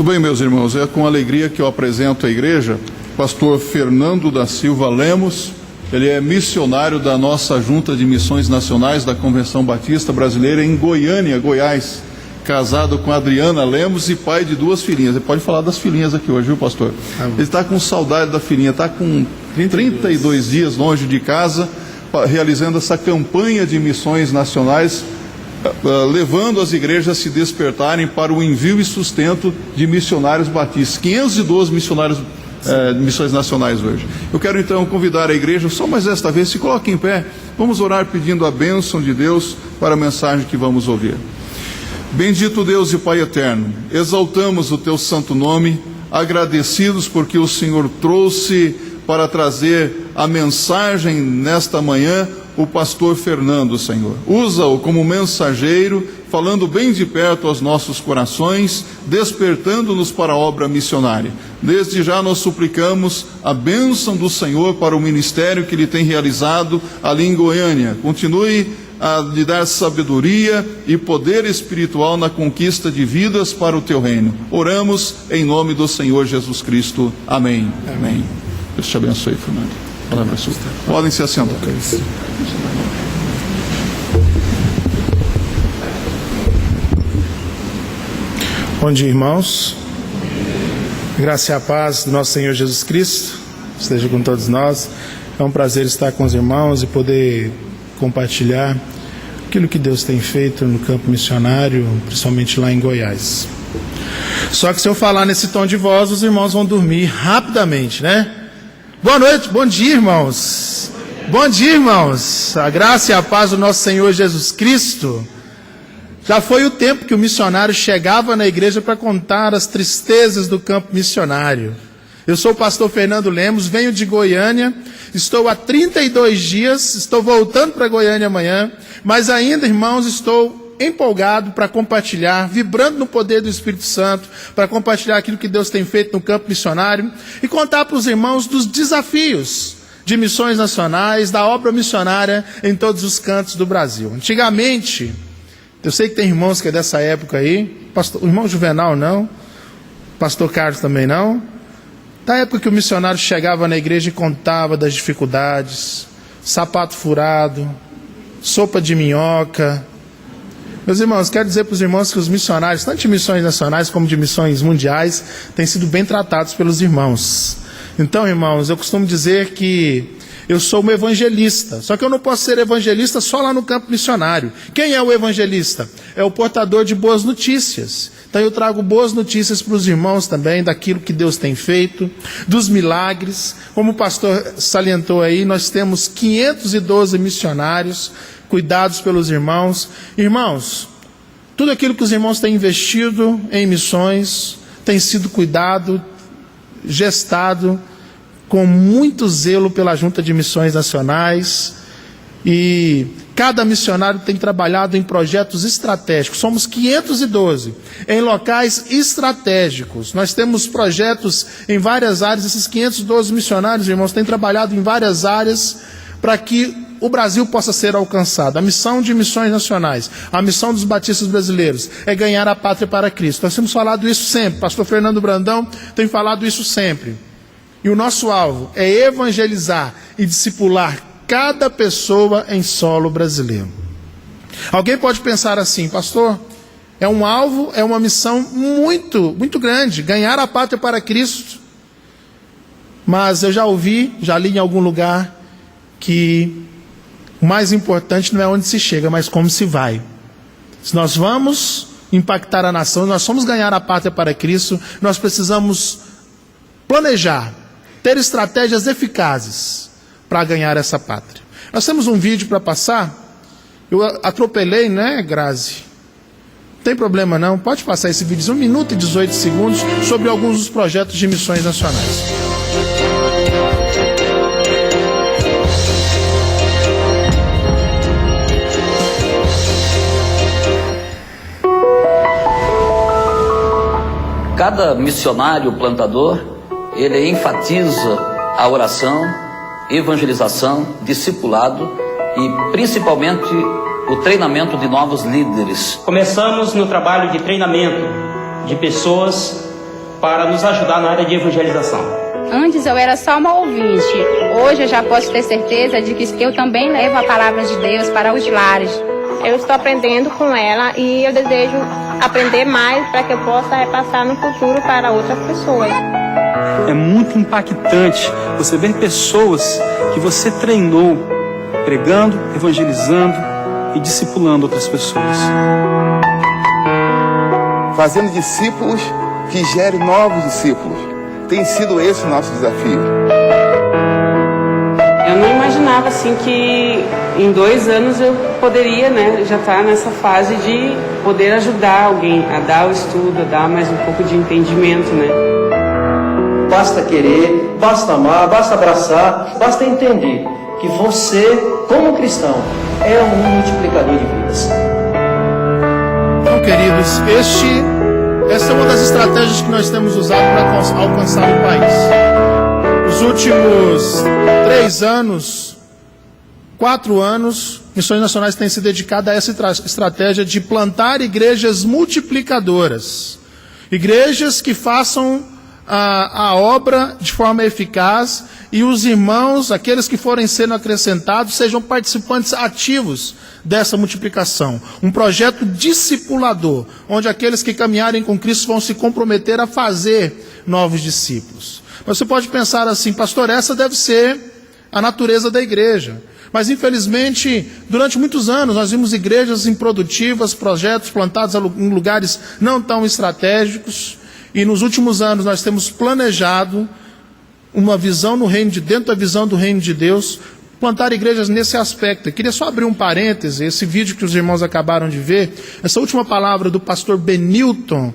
Muito bem, meus irmãos, é com alegria que eu apresento à igreja o pastor Fernando da Silva Lemos. Ele é missionário da nossa Junta de Missões Nacionais da Convenção Batista Brasileira em Goiânia, Goiás, casado com Adriana Lemos e pai de 2 filhinhas. Ele pode falar das filhinhas aqui hoje, viu, pastor? Ele está com saudade da filhinha, está com 32 dias longe de casa, realizando essa campanha de missões nacionais, levando as igrejas a se despertarem para o envio e sustento de missionários batistas. 512 missionários missões nacionais hoje. Eu quero então convidar a igreja, só mais esta vez, se coloque em pé, vamos orar pedindo a bênção de Deus para a mensagem que vamos ouvir. Bendito Deus e Pai eterno, exaltamos o teu santo nome, agradecidos porque o Senhor trouxe para trazer a mensagem nesta manhã o pastor Fernando, Senhor. Usa-o como mensageiro, falando bem de perto aos nossos corações, despertando-nos para a obra missionária. Desde já nós suplicamos a bênção do Senhor para o ministério que Ele tem realizado ali em Goiânia. Continue a lhe dar sabedoria e poder espiritual na conquista de vidas para o teu reino. Oramos em nome do Senhor Jesus Cristo. Amém. Amém. Deus te abençoe, Fernando. Palavra sua. Podem se assentar. Bom dia, irmãos. Graça e a paz do nosso Senhor Jesus Cristo esteja com todos nós. É um prazer estar com os irmãos e poder compartilhar aquilo que Deus tem feito no campo missionário, principalmente lá em Goiás. Só que se eu falar nesse tom de voz, os irmãos vão dormir rapidamente, né? Boa noite, bom dia, irmãos. Bom dia, irmãos. A graça e a paz do nosso Senhor Jesus Cristo. Já foi o tempo que o missionário chegava na igreja para contar as tristezas do campo missionário. Eu sou o pastor Fernando Lemos, venho de Goiânia, estou há 32 dias, estou voltando para Goiânia amanhã, mas ainda, irmãos, estou empolgado para compartilhar, vibrando no poder do Espírito Santo, para compartilhar aquilo que Deus tem feito no campo missionário e contar para os irmãos dos desafios de missões nacionais, da obra missionária em todos os cantos do Brasil. Antigamente, eu sei que tem irmãos que é dessa época aí, o irmão Juvenal não, pastor Carlos também não, da época que o missionário chegava na igreja e contava das dificuldades, sapato furado, sopa de minhoca. Meus irmãos, quero dizer para os irmãos que os missionários, tanto de missões nacionais como de missões mundiais, têm sido bem tratados pelos irmãos. Então, irmãos, eu costumo dizer que eu sou um evangelista, só que eu não posso ser evangelista só lá no campo missionário. Quem é o evangelista? É o portador de boas notícias. Então eu trago boas notícias para os irmãos também, daquilo que Deus tem feito, dos milagres. Como o pastor salientou aí, nós temos 512 missionários cuidados pelos irmãos. Irmãos, tudo aquilo que os irmãos têm investido em missões tem sido cuidado, gestado com muito zelo pela Junta de Missões Nacionais, e cada missionário tem trabalhado em projetos estratégicos. Somos 512 em locais estratégicos. Nós temos projetos em várias áreas. Esses 512 missionários, irmãos, têm trabalhado em várias áreas para que o Brasil possa ser alcançado. A missão de missões nacionais, a missão dos batistas brasileiros é ganhar a pátria para Cristo. Nós temos falado isso sempre. Pastor Fernando Brandão tem falado isso sempre. E o nosso alvo é evangelizar e discipular cada pessoa em solo brasileiro. Alguém pode pensar assim: pastor, é um alvo, é uma missão muito, muito grande, ganhar a pátria para Cristo. Mas eu já ouvi, já li em algum lugar, que o mais importante não é onde se chega, mas como se vai. Se nós vamos impactar a nação, nós vamos ganhar a pátria para Cristo, nós precisamos planejar, ter estratégias eficazes para ganhar essa pátria. Nós temos um vídeo para passar. Eu atropelei, né, Grazi? Não tem problema não, pode passar esse vídeo de 1 minuto e 18 segundos sobre alguns dos projetos de missões nacionais. Cada missionário plantador, ele enfatiza a oração, evangelização, discipulado e principalmente o treinamento de novos líderes. Começamos no trabalho de treinamento de pessoas para nos ajudar na área de evangelização. Antes eu era só uma ouvinte, hoje eu já posso ter certeza de que eu também levo a palavra de Deus para os lares. Eu estou aprendendo com ela e eu desejo aprender mais para que eu possa repassar no futuro para outras pessoas. É muito impactante você ver pessoas que você treinou pregando, evangelizando e discipulando outras pessoas. Fazendo discípulos que gerem novos discípulos. Tem sido esse o nosso desafio. Eu não imaginava assim que em 2 anos eu poderia, já estar nessa fase de poder ajudar alguém a dar o estudo, a dar mais um pouco de entendimento, Basta querer, basta amar, basta abraçar, basta entender que você, como cristão, é um multiplicador de vidas. Então, queridos, essa é uma das estratégias que nós temos usado para alcançar o país. Nos últimos 3 anos, 4 anos, Missões Nacionais têm se dedicado a essa estratégia de plantar igrejas multiplicadoras. Igrejas que façam a obra de forma eficaz e os irmãos, aqueles que forem sendo acrescentados, sejam participantes ativos dessa multiplicação. Um projeto discipulador, onde aqueles que caminharem com Cristo vão se comprometer a fazer novos discípulos. Você pode pensar assim, pastor, essa deve ser a natureza da igreja. Mas, infelizmente, durante muitos anos, nós vimos igrejas improdutivas, projetos plantados em lugares não tão estratégicos, e nos últimos anos nós temos planejado uma visão no reino de dentro da visão do reino de Deus, plantar igrejas nesse aspecto. Eu queria só abrir um parêntese, esse vídeo que os irmãos acabaram de ver, essa última palavra do pastor Benilton.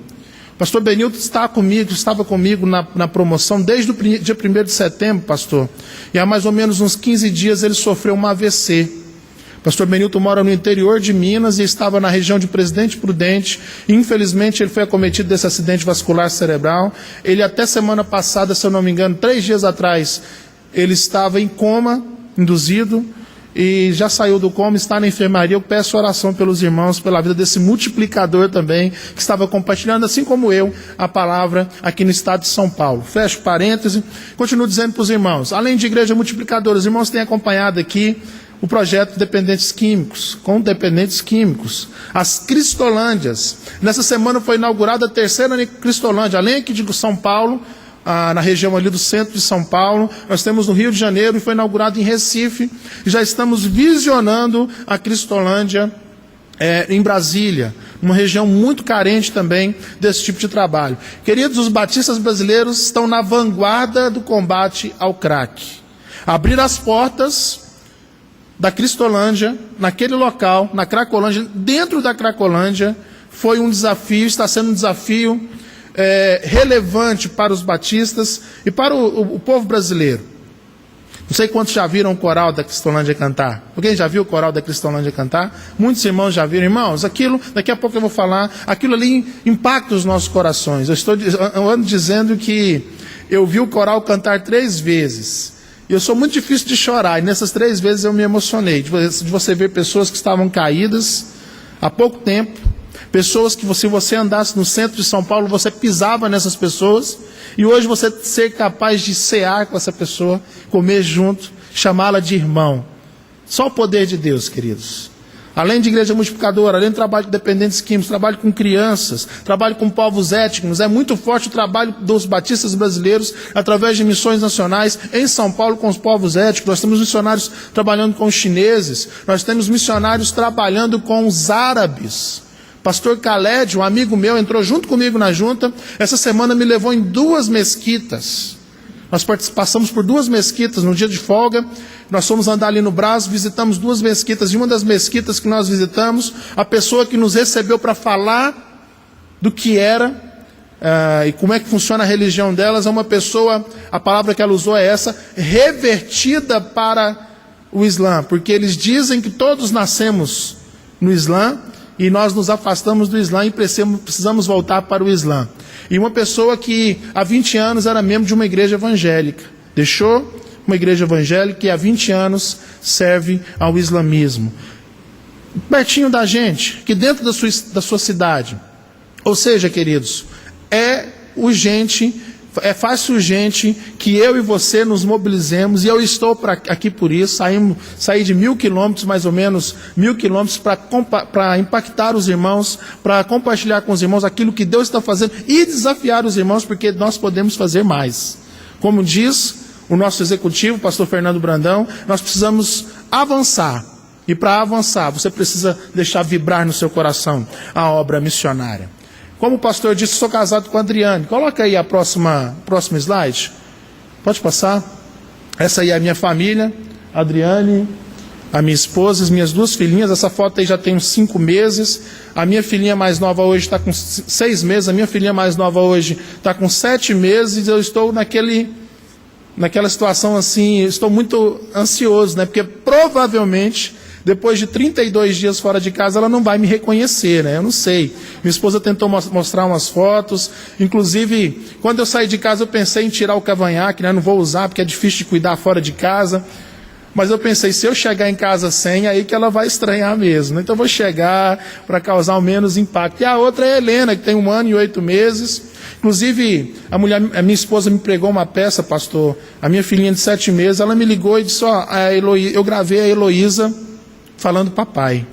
O pastor Benilton estava comigo na promoção desde o dia 1º de setembro, pastor. E há mais ou menos uns 15 dias ele sofreu um AVC. O pastor Benilton mora no interior de Minas e estava na região de Presidente Prudente. Infelizmente ele foi acometido desse acidente vascular cerebral. Ele até semana passada, se eu não me engano, 3 dias atrás, ele estava em coma induzido e já saiu do coma, está na enfermaria. Eu peço oração pelos irmãos, pela vida desse multiplicador também, que estava compartilhando, assim como eu, a palavra aqui no estado de São Paulo. Fecho parêntese, continuo dizendo para os irmãos, além de igreja multiplicadora, os irmãos têm acompanhado aqui o projeto Dependentes Químicos, com dependentes químicos, as Cristolândias. Nessa semana foi inaugurada a 3ª Cristolândia, além aqui de São Paulo, na região ali do centro de São Paulo, nós temos no Rio de Janeiro e foi inaugurado em Recife, e já estamos visionando a Cristolândia em Brasília, uma região muito carente também desse tipo de trabalho. Queridos, os batistas brasileiros estão na vanguarda do combate ao crack. Abrir as portas da Cristolândia, naquele local, na Cracolândia, dentro da Cracolândia, foi um desafio, está sendo um desafio relevante para os batistas e para o povo brasileiro. Não sei quantos já viram o coral da Cristolândia cantar. Alguém já viu o coral da Cristolândia cantar? Muitos irmãos já viram. Irmãos, aquilo, daqui a pouco eu vou falar, aquilo ali impacta os nossos corações. Eu ando dizendo que eu vi o coral cantar 3 vezes. E eu sou muito difícil de chorar, e nessas 3 vezes eu me emocionei, de você ver pessoas que estavam caídas há pouco tempo, pessoas que se você andasse no centro de São Paulo, você pisava nessas pessoas, e hoje você ser capaz de cear com essa pessoa, comer junto, chamá-la de irmão. Só o poder de Deus, queridos. Além de igreja multiplicadora, além do trabalho de dependentes químicos, trabalho com crianças, trabalho com povos étnicos, é muito forte o trabalho dos batistas brasileiros através de missões nacionais em São Paulo com os povos étnicos. Nós temos missionários trabalhando com os chineses, nós temos missionários trabalhando com os árabes. Pastor Khaled, um amigo meu, entrou junto comigo na junta, essa semana me levou em 2 mesquitas. Nós passamos por 2 mesquitas no dia de folga, nós fomos andar ali no Brás, visitamos 2 mesquitas, e uma das mesquitas que nós visitamos, a pessoa que nos recebeu para falar do que era e como é que funciona a religião delas, é uma pessoa, a palavra que ela usou é essa, revertida para o Islã, porque eles dizem que todos nascemos no Islã, e nós nos afastamos do Islã e precisamos voltar para o Islã. E uma pessoa que há 20 anos era membro de uma igreja evangélica, deixou uma igreja evangélica e há 20 anos serve ao islamismo. Pertinho da gente, que dentro da sua cidade. Ou seja, queridos, é urgente, é fácil e urgente que eu e você nos mobilizemos, e eu estou aqui por isso. Saí de 1.000 quilômetros, mais ou menos 1.000 quilômetros, para impactar os irmãos, para compartilhar com os irmãos aquilo que Deus está fazendo e desafiar os irmãos, porque nós podemos fazer mais. Como diz o nosso executivo, o pastor Fernando Brandão, nós precisamos avançar. E para avançar, você precisa deixar vibrar no seu coração a obra missionária. Como o pastor disse, sou casado com a Adriane. Coloca aí a próxima slide. Pode passar. Essa aí é a minha família, a Adriane, a minha esposa, as minhas 2 filhinhas. Essa foto aí já tem uns 5 meses. A minha filhinha mais nova hoje está com 6 meses. A minha filhinha mais nova hoje está com 7 meses. Eu estou naquela situação assim, estou muito ansioso, né? Porque provavelmente, depois de 32 dias fora de casa, ela não vai me reconhecer, né? Eu não sei. Minha esposa tentou mostrar umas fotos. Inclusive, quando eu saí de casa, eu pensei em tirar o cavanhaque, né? Não vou usar, porque é difícil de cuidar fora de casa. Mas eu pensei, se eu chegar em casa sem, aí que ela vai estranhar mesmo, né? Então eu vou chegar para causar o menos impacto. E a outra é a Helena, que tem 1 ano e 8 meses. Inclusive, a minha esposa me pregou uma peça, pastor. A minha filhinha de 7 meses, ela me ligou e disse, eu gravei a Heloísa falando papai.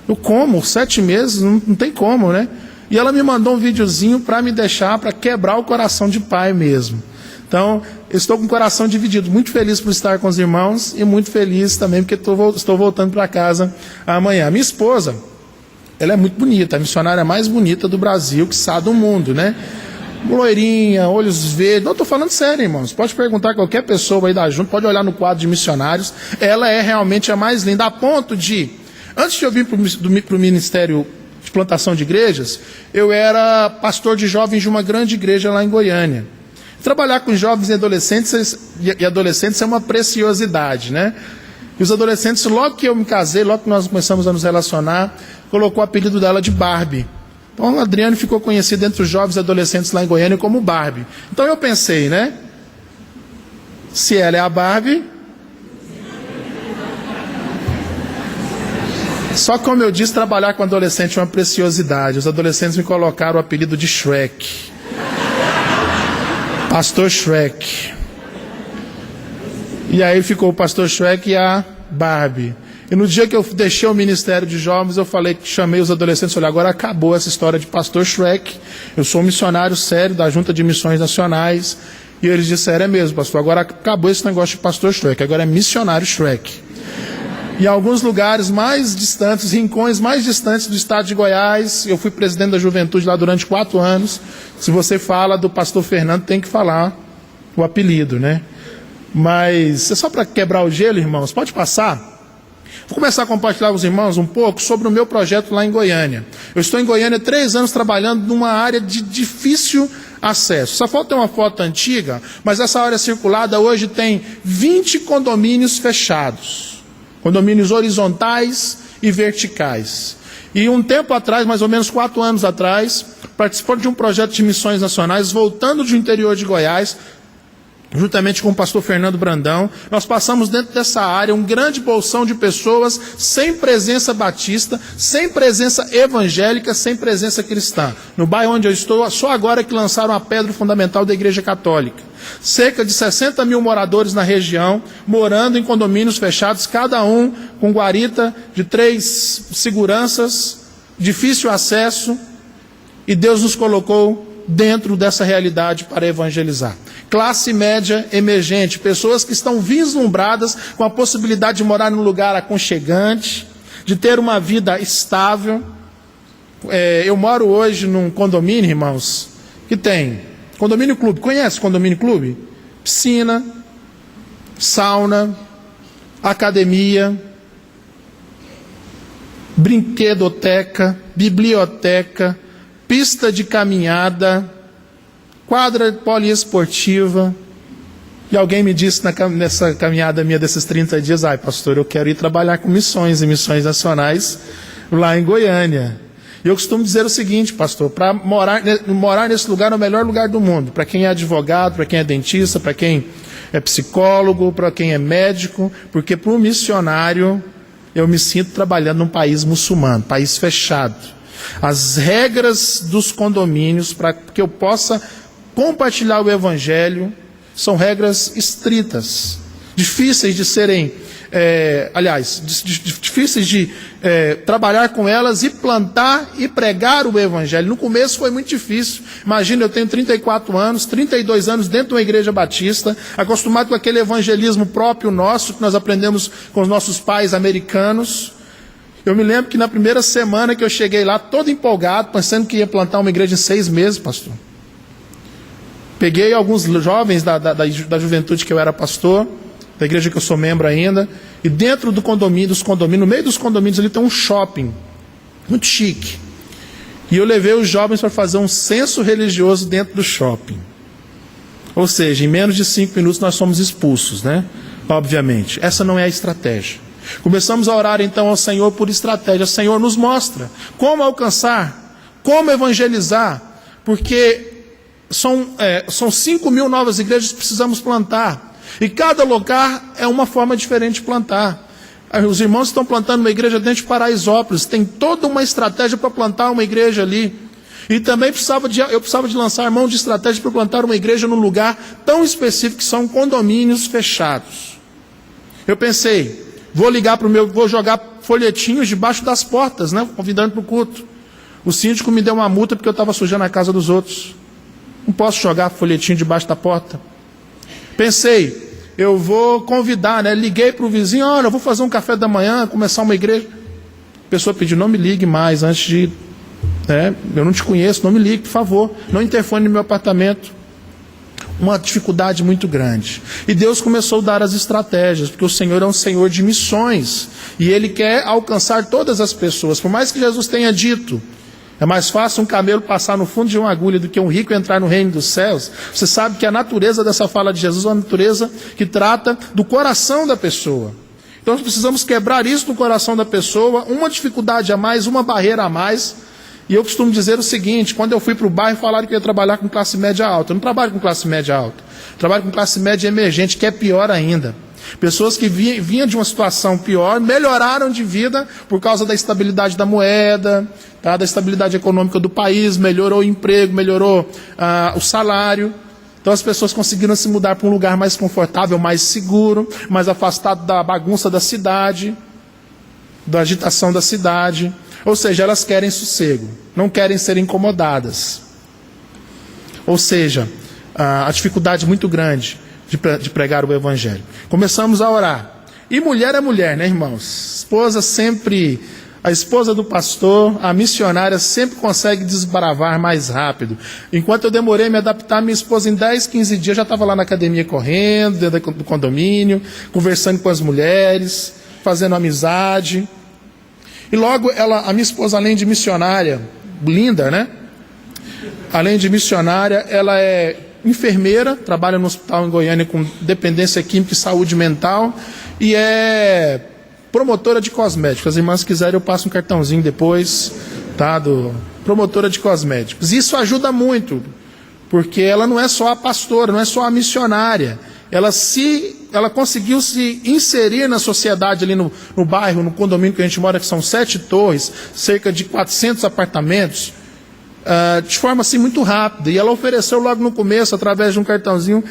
Eu como, 7 meses, não tem como, né? E ela me mandou um videozinho para me deixar, para quebrar o coração de pai mesmo. Então, eu estou com o coração dividido, muito feliz por estar com os irmãos e muito feliz também porque estou voltando para casa amanhã. Minha esposa, ela é muito bonita, a missionária mais bonita do Brasil, quiçá do mundo, né? Loirinha, olhos verdes. Não, estou falando sério, irmãos. Pode perguntar a qualquer pessoa aí da junta, pode olhar no quadro de missionários. Ela é realmente a mais linda, a ponto de, antes de eu vir para o Ministério de Plantação de Igrejas, eu era pastor de jovens de uma grande igreja lá em Goiânia. Trabalhar com jovens e adolescentes é uma preciosidade, né? E os adolescentes, logo que eu me casei, logo que nós começamos a nos relacionar, colocou o apelido dela de Barbie. Então, a Adriane ficou conhecida entre os jovens e adolescentes lá em Goiânia como Barbie. Então, eu pensei, né? Se ela é a Barbie... Só que, como eu disse, trabalhar com adolescente é uma preciosidade. Os adolescentes me colocaram o apelido de Shrek. Pastor Shrek. E aí ficou o Pastor Shrek e a Barbie. E no dia que eu deixei o Ministério de Jovens, eu chamei os adolescentes e falei, agora acabou essa história de Pastor Shrek. Eu sou um missionário sério da Junta de Missões Nacionais. E eles disseram, é mesmo, pastor, agora acabou esse negócio de Pastor Shrek, agora é missionário Shrek. Em alguns lugares mais distantes, rincões mais distantes do estado de Goiás, eu fui presidente da juventude lá durante 4 anos. Se você fala do pastor Fernando, tem que falar o apelido, né? Mas é só para quebrar o gelo, irmãos, pode passar? Vou começar a compartilhar com os irmãos um pouco sobre o meu projeto lá em Goiânia. Eu estou em Goiânia há 3 anos trabalhando numa área de difícil acesso. Essa foto é uma foto antiga, mas essa área circulada hoje tem 20 condomínios fechados. Condomínios horizontais e verticais. E um tempo atrás, mais ou menos 4 anos atrás, participando de um projeto de missões nacionais, voltando do interior de Goiás, juntamente com o pastor Fernando Brandão, nós passamos dentro dessa área um grande bolsão de pessoas sem presença batista, sem presença evangélica, sem presença cristã. No bairro onde eu estou, só agora que lançaram a pedra fundamental da Igreja Católica. Cerca de 60 mil moradores na região, morando em condomínios fechados, cada um com guarita de 3 seguranças, difícil acesso, e Deus nos colocou dentro dessa realidade para evangelizar. Classe média emergente, pessoas que estão vislumbradas com a possibilidade de morar num lugar aconchegante, de ter uma vida estável. Eu moro hoje num condomínio, irmãos, que tem condomínio clube. Conhece condomínio clube? Piscina, sauna, academia, brinquedoteca, biblioteca, pista de caminhada, quadra poliesportiva. E alguém me disse nessa caminhada minha desses 30 dias, pastor, eu quero ir trabalhar com missões e missões nacionais lá em Goiânia. E eu costumo dizer o seguinte, pastor, para morar nesse lugar é o melhor lugar do mundo, para quem é advogado, para quem é dentista, para quem é psicólogo, para quem é médico, porque para um missionário eu me sinto trabalhando num país muçulmano, país fechado. As regras dos condomínios para que eu possa compartilhar o Evangelho são regras estritas, difíceis de serem, difíceis de trabalhar com elas e plantar e pregar o Evangelho. No começo foi muito difícil. Imagina, eu tenho 34 anos, 32 anos dentro de uma igreja batista, acostumado com aquele evangelismo próprio nosso, que nós aprendemos com os nossos pais americanos. Eu me lembro que na primeira semana que eu cheguei lá, todo empolgado, pensando que ia plantar uma igreja em 6 meses, pastor. Peguei alguns jovens da juventude que eu era pastor, da igreja que eu sou membro ainda, e dentro do condomínio, no meio dos condomínios ali tem um shopping, muito chique. E eu levei os jovens para fazer um censo religioso dentro do shopping. Ou seja, em menos de 5 minutos nós somos expulsos, né? Obviamente. Essa não é a estratégia. Começamos a orar então ao Senhor por estratégia. Senhor, nos mostra como alcançar, como evangelizar, porque são 5.000 novas igrejas que precisamos plantar. E cada lugar é uma forma diferente de plantar. Os irmãos estão plantando uma igreja dentro de Paraisópolis. Tem toda uma estratégia para plantar uma igreja ali. E também eu precisava de lançar mão de estratégia para plantar uma igreja num lugar tão específico que são condomínios fechados. Eu pensei, vou jogar folhetinhos debaixo das portas, né, convidando para o culto. O síndico me deu uma multa porque eu estava sujando a casa dos outros. Não posso jogar folhetinho debaixo da porta. Pensei, eu vou convidar, né? Liguei para o vizinho, olha, eu vou fazer um café da manhã, começar uma igreja. A pessoa pediu, não me ligue mais antes de... eu não te conheço, não me ligue, por favor. Não interfone no meu apartamento. Uma dificuldade muito grande. E Deus começou a dar as estratégias, porque o Senhor é um Senhor de missões. E Ele quer alcançar todas as pessoas. Por mais que Jesus tenha dito, é mais fácil um camelo passar no fundo de uma agulha do que um rico entrar no reino dos céus. Você sabe que a natureza dessa fala de Jesus é uma natureza que trata do coração da pessoa. Então nós precisamos quebrar isso no coração da pessoa, uma dificuldade a mais, uma barreira a mais. E eu costumo dizer o seguinte, quando eu fui para o bairro, falaram que eu ia trabalhar com classe média alta. Eu não trabalho com classe média alta. Eu trabalho com classe média emergente, que é pior ainda. Pessoas que vinham de uma situação pior, melhoraram de vida por causa da estabilidade da moeda, tá? Da estabilidade econômica do país, melhorou o emprego, melhorou o salário. Então as pessoas conseguiram se mudar para um lugar mais confortável, mais seguro, mais afastado da bagunça da cidade, da agitação da cidade. Ou seja, elas querem sossego, não querem ser incomodadas. Ou seja, a dificuldade muito grande de pregar o Evangelho. Começamos a orar. E mulher é mulher, né, irmãos? A esposa do pastor, a missionária, sempre consegue desbravar mais rápido. Enquanto eu demorei a me adaptar, minha esposa em 10, 15 dias já estava lá na academia correndo, dentro do condomínio, conversando com as mulheres, fazendo amizade. E logo, a minha esposa, além de missionária, linda, né? Além de missionária, ela é enfermeira, trabalha no hospital em Goiânia com dependência química e saúde mental, e é promotora de cosméticos. As irmãs quiserem, eu passo um cartãozinho depois, tá? Promotora de cosméticos. Isso ajuda muito, porque ela não é só a pastora, não é só a missionária. Ela conseguiu se inserir na sociedade ali no bairro, no condomínio que a gente mora, que são 7 torres, cerca de 400 apartamentos, de forma assim muito rápida. E ela ofereceu logo no começo, através de um cartãozinho,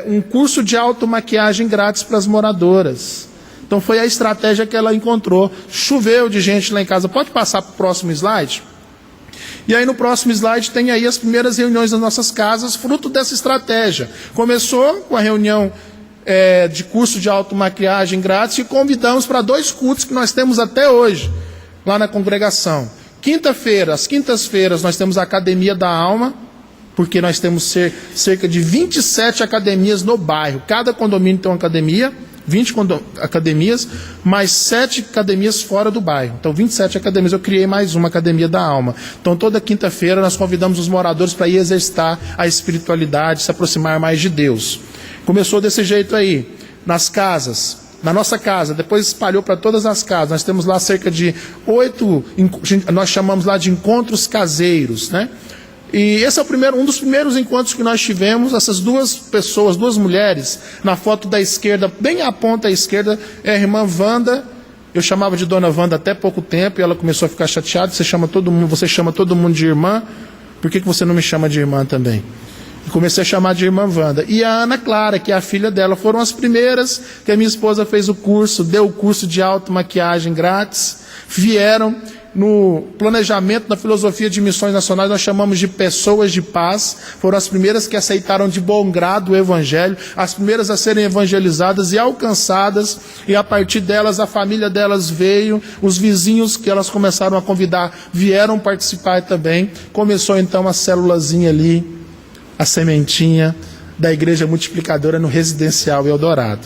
um curso de automaquiagem grátis para as moradoras. Então foi a estratégia que ela encontrou. Choveu de gente lá em casa. Pode passar para o próximo slide? E aí no próximo slide tem aí as primeiras reuniões das nossas casas, fruto dessa estratégia. Começou com a reunião de curso de automaquiagem grátis e convidamos para 2 cultos que nós temos até hoje, lá na congregação. Às quintas-feiras nós temos a Academia da Alma, porque nós temos cerca de 27 academias no bairro. Cada condomínio tem uma academia, 20 academias, mais 7 academias fora do bairro. Então 27 academias, eu criei mais uma Academia da Alma. Então toda quinta-feira nós convidamos os moradores para ir exercitar a espiritualidade, se aproximar mais de Deus. Começou desse jeito aí, nas casas. Na nossa casa, depois espalhou para todas as casas. Nós temos lá cerca de 8, nós chamamos lá de encontros caseiros, né? E esse é um dos primeiros encontros que nós tivemos. Essas 2 pessoas, 2 mulheres, na foto da esquerda, bem à ponta à esquerda, é a irmã Wanda Eu chamava de Dona Wanda até pouco tempo e ela começou a ficar chateada. Você chama todo mundo de irmã, por que você não me chama de irmã também? E comecei a chamar de irmã Wanda. E a Ana Clara, que é a filha dela, foram as primeiras que a minha esposa fez o curso, deu o curso de automaquiagem grátis, vieram no planejamento da filosofia de missões nacionais, nós chamamos de pessoas de paz, foram as primeiras que aceitaram de bom grado o evangelho, as primeiras a serem evangelizadas e alcançadas, e a partir delas a família delas veio, os vizinhos que elas começaram a convidar vieram participar também. Começou então a célulazinha ali, a sementinha da igreja multiplicadora no residencial Eldorado.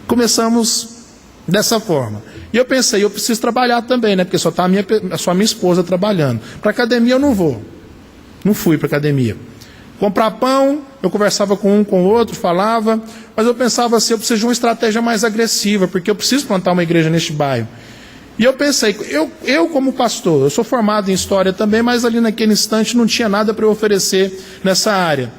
Começamos dessa forma. E eu pensei, eu preciso trabalhar também, né? Porque só a minha esposa trabalhando. Para academia eu não vou. Não fui para academia. Comprar pão, eu conversava com um, com o outro, falava, mas eu pensava assim, eu preciso de uma estratégia mais agressiva, porque eu preciso plantar uma igreja neste bairro. E eu pensei, eu como pastor, eu sou formado em história também, mas ali naquele instante não tinha nada para eu oferecer nessa área.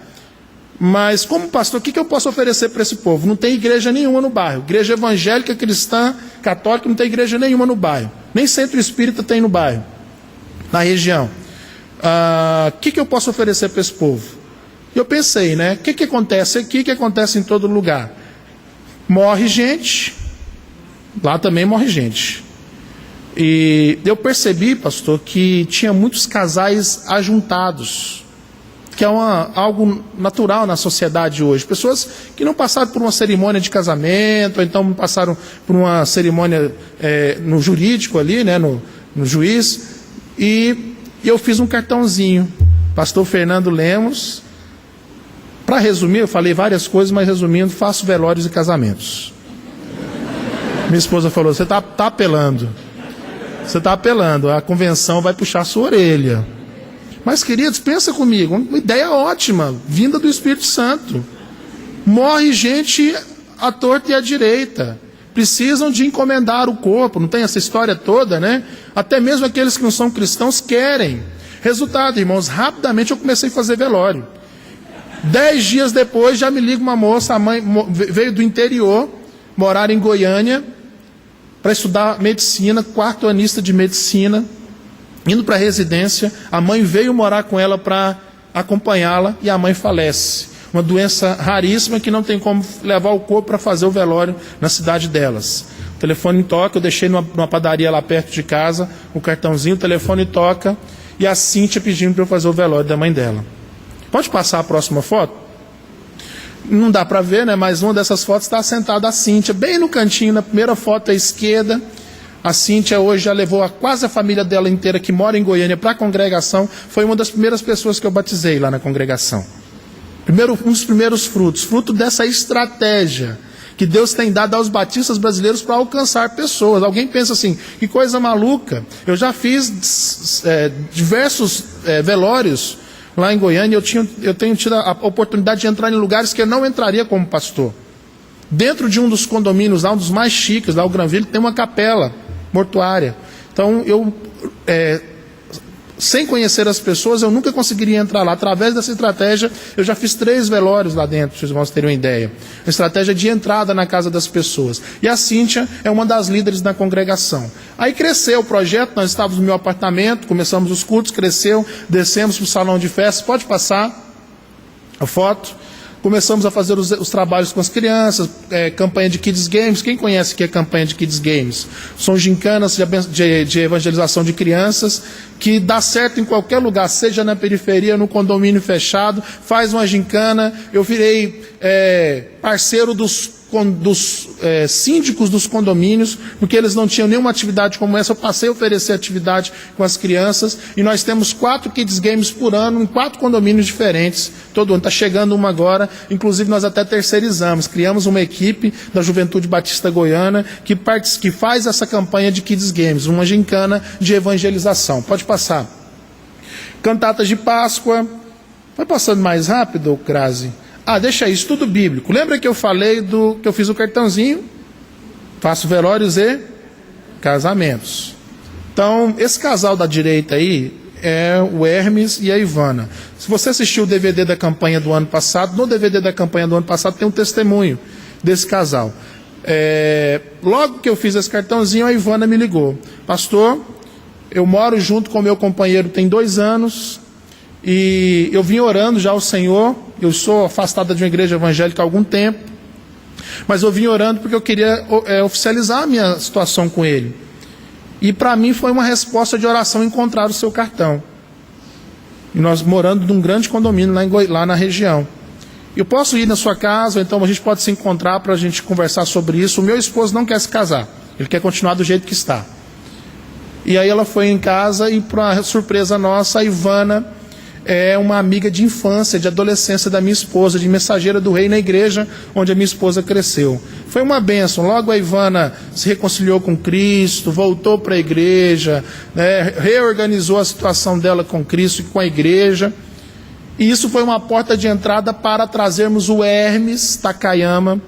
Mas como pastor, o que eu posso oferecer para esse povo? Não tem igreja nenhuma no bairro. Igreja evangélica, cristã, católica, não tem igreja nenhuma no bairro. Nem centro espírita tem no bairro, na região. O que eu posso oferecer para esse povo? Eu pensei, né? O que acontece aqui, que acontece em todo lugar? Morre gente, lá também morre gente. E eu percebi, pastor, que tinha muitos casais ajuntados, que é algo natural na sociedade hoje. Pessoas que não passaram por uma cerimônia de casamento, ou então passaram por uma cerimônia no jurídico ali, né, no juiz, e eu fiz um cartãozinho, Pastor Fernando Lemos. Para resumir, eu falei várias coisas, mas resumindo, faço velórios e casamentos. Minha esposa falou, você está apelando. Você está apelando, a convenção vai puxar a sua orelha. Mas, queridos, pensa comigo, uma ideia ótima, vinda do Espírito Santo. Morre gente à torta e à direita. Precisam de encomendar o corpo, não tem essa história toda, né? Até mesmo aqueles que não são cristãos querem. Resultado, irmãos, rapidamente eu comecei a fazer velório. 10 dias depois, já me liga uma moça, a mãe veio do interior, morar em Goiânia, para estudar medicina, quarto anista de medicina, indo para a residência, a mãe veio morar com ela para acompanhá-la e a mãe falece. Uma doença raríssima que não tem como levar o corpo para fazer o velório na cidade delas. O telefone toca, eu deixei numa padaria lá perto de casa, o cartãozinho, o telefone toca e a Cíntia pedindo para eu fazer o velório da mãe dela. Pode passar a próxima foto? Não dá para ver, né? Mas uma dessas fotos está sentada a Cíntia, bem no cantinho, na primeira foto à esquerda. A Cíntia hoje já levou quase a família dela inteira que mora em Goiânia para a congregação. Foi uma das primeiras pessoas que eu batizei lá na congregação. Um dos primeiros frutos, fruto dessa estratégia que Deus tem dado aos batistas brasileiros para alcançar pessoas. Alguém pensa assim, que coisa maluca. Eu já fiz diversos velórios lá em Goiânia. Eu tenho tido a oportunidade de entrar em lugares que eu não entraria como pastor. Dentro de um dos condomínios, lá um dos mais chiques, lá o Granville, tem uma capela mortuária. Então, sem conhecer as pessoas, eu nunca conseguiria entrar lá. Através dessa estratégia, eu já fiz 3 velórios lá dentro, para os irmãos terem uma ideia. Uma estratégia de entrada na casa das pessoas. E a Cíntia é uma das líderes da congregação. Aí cresceu o projeto, nós estávamos no meu apartamento, começamos os cultos, cresceu, descemos para o salão de festas. Pode passar a foto. Começamos a fazer os trabalhos com as crianças, campanha de Kids Games. Quem conhece o que é campanha de Kids Games? São gincanas de evangelização de crianças, que dá certo em qualquer lugar, seja na periferia, no condomínio fechado, faz uma gincana. Eu virei parceiro dos síndicos dos condomínios, porque eles não tinham nenhuma atividade como essa. Eu passei a oferecer atividade com as crianças, e nós temos 4 Kids Games por ano, em 4 condomínios diferentes, todo ano. Está chegando uma agora, inclusive nós até terceirizamos, criamos uma equipe da Juventude Batista Goiana, que faz essa campanha de Kids Games, uma gincana de evangelização. Pode passar. Cantatas de Páscoa. Vai passando mais rápido, Crase? Deixa isso, tudo bíblico. Lembra que eu falei que eu fiz o cartãozinho? Faço velórios e casamentos. Então, esse casal da direita aí é o Hermes e a Ivana. Se você assistiu o DVD da campanha do ano passado, no DVD da campanha do ano passado tem um testemunho desse casal. Logo que eu fiz esse cartãozinho, a Ivana me ligou. Pastor, eu moro junto com meu companheiro tem 2 anos e eu vim orando já ao Senhor. Eu sou afastada de uma igreja evangélica há algum tempo, mas eu vim orando porque eu queria oficializar a minha situação com ele. E para mim foi uma resposta de oração encontrar o seu cartão. E nós morando num grande condomínio lá na região. Eu posso ir na sua casa, então a gente pode se encontrar para a gente conversar sobre isso. O meu esposo não quer se casar, ele quer continuar do jeito que está. E aí ela foi em casa e, para surpresa nossa, a Ivana é uma amiga de infância, de adolescência da minha esposa, de mensageira do rei na igreja onde a minha esposa cresceu. Foi uma bênção. Logo a Ivana se reconciliou com Cristo, voltou para a igreja, reorganizou a situação dela com Cristo e com a igreja. E isso foi uma porta de entrada para trazermos o Hermes Takayama,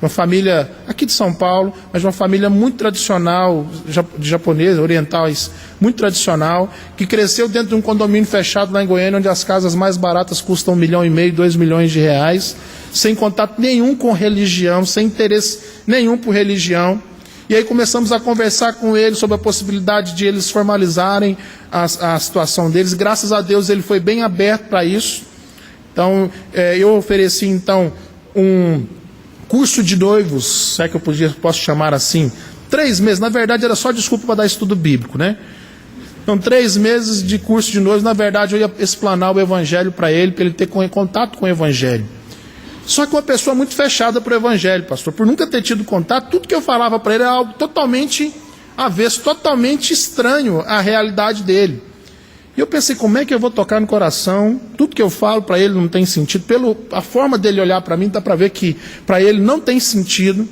uma família aqui de São Paulo, mas uma família muito tradicional, de japoneses, orientais, muito tradicional, que cresceu dentro de um condomínio fechado lá em Goiânia, onde as casas mais baratas custam R$1,5 milhão, 2 milhões de reais, sem contato nenhum com religião, sem interesse nenhum por religião. E aí começamos a conversar com ele sobre a possibilidade de eles formalizarem a situação deles. Graças a Deus ele foi bem aberto para isso. Então eu ofereci então um curso de noivos, se é que eu posso chamar assim, 3 meses, na verdade era só desculpa para dar estudo bíblico, né? Então 3 meses de curso de noivos, na verdade eu ia explanar o evangelho para ele ter contato com o evangelho. Só que uma pessoa muito fechada para o evangelho, pastor, por nunca ter tido contato, tudo que eu falava para ele era algo totalmente avesso, totalmente estranho à realidade dele. E eu pensei, como é que eu vou tocar no coração? Tudo que eu falo para ele não tem sentido. A forma dele olhar para mim, dá para ver que para ele não tem sentido.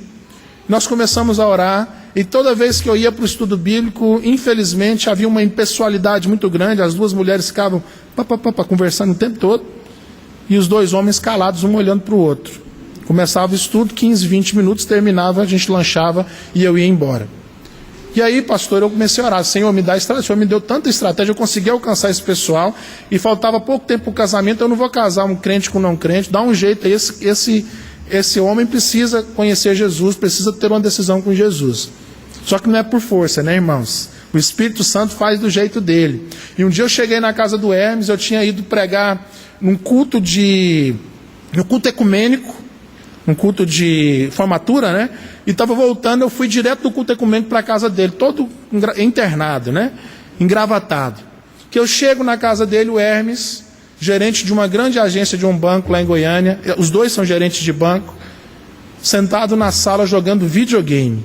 Nós começamos a orar, e toda vez que eu ia para o estudo bíblico, infelizmente havia uma impessoalidade muito grande. As 2 mulheres ficavam conversando o tempo todo, e os 2 homens calados, um olhando para o outro. Começava o estudo, 15, 20 minutos, terminava, a gente lanchava e eu ia embora. E aí, pastor, eu comecei a orar, Senhor, me dá estratégia. O Senhor me deu tanta estratégia, eu consegui alcançar esse pessoal, e faltava pouco tempo para o casamento. Eu não vou casar um crente com não crente, dá um jeito. Esse homem precisa conhecer Jesus, precisa ter uma decisão com Jesus. Só que não é por força, né, irmãos? O Espírito Santo faz do jeito dele. E um dia eu cheguei na casa do Hermes, eu tinha ido pregar num culto ecumênico, um culto de formatura, né? E estava voltando, eu fui direto do culto ecumênico para a casa dele, todo internado, né? Engravatado. Que eu chego na casa dele, o Hermes, gerente de uma grande agência de um banco lá em Goiânia, os 2 são gerentes de banco, sentado na sala jogando videogame.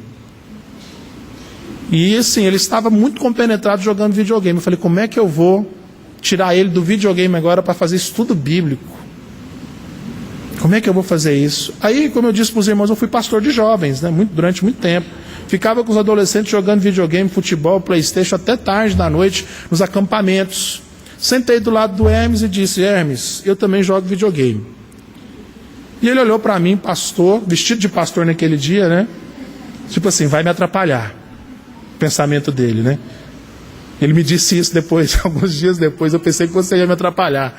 E assim, ele estava muito compenetrado jogando videogame. Eu falei, como é que eu vou tirar ele do videogame agora para fazer estudo bíblico? Como é que eu vou fazer isso? Aí, como eu disse para os irmãos, eu fui pastor de jovens, né? Durante muito tempo. Ficava com os adolescentes jogando videogame, futebol, PlayStation, até tarde da noite, nos acampamentos. Sentei do lado do Hermes e disse, Hermes, eu também jogo videogame. E ele olhou para mim, pastor, vestido de pastor naquele dia, né? Tipo assim, vai me atrapalhar. O pensamento dele, né? Ele me disse isso depois, alguns dias depois, eu pensei que você ia me atrapalhar.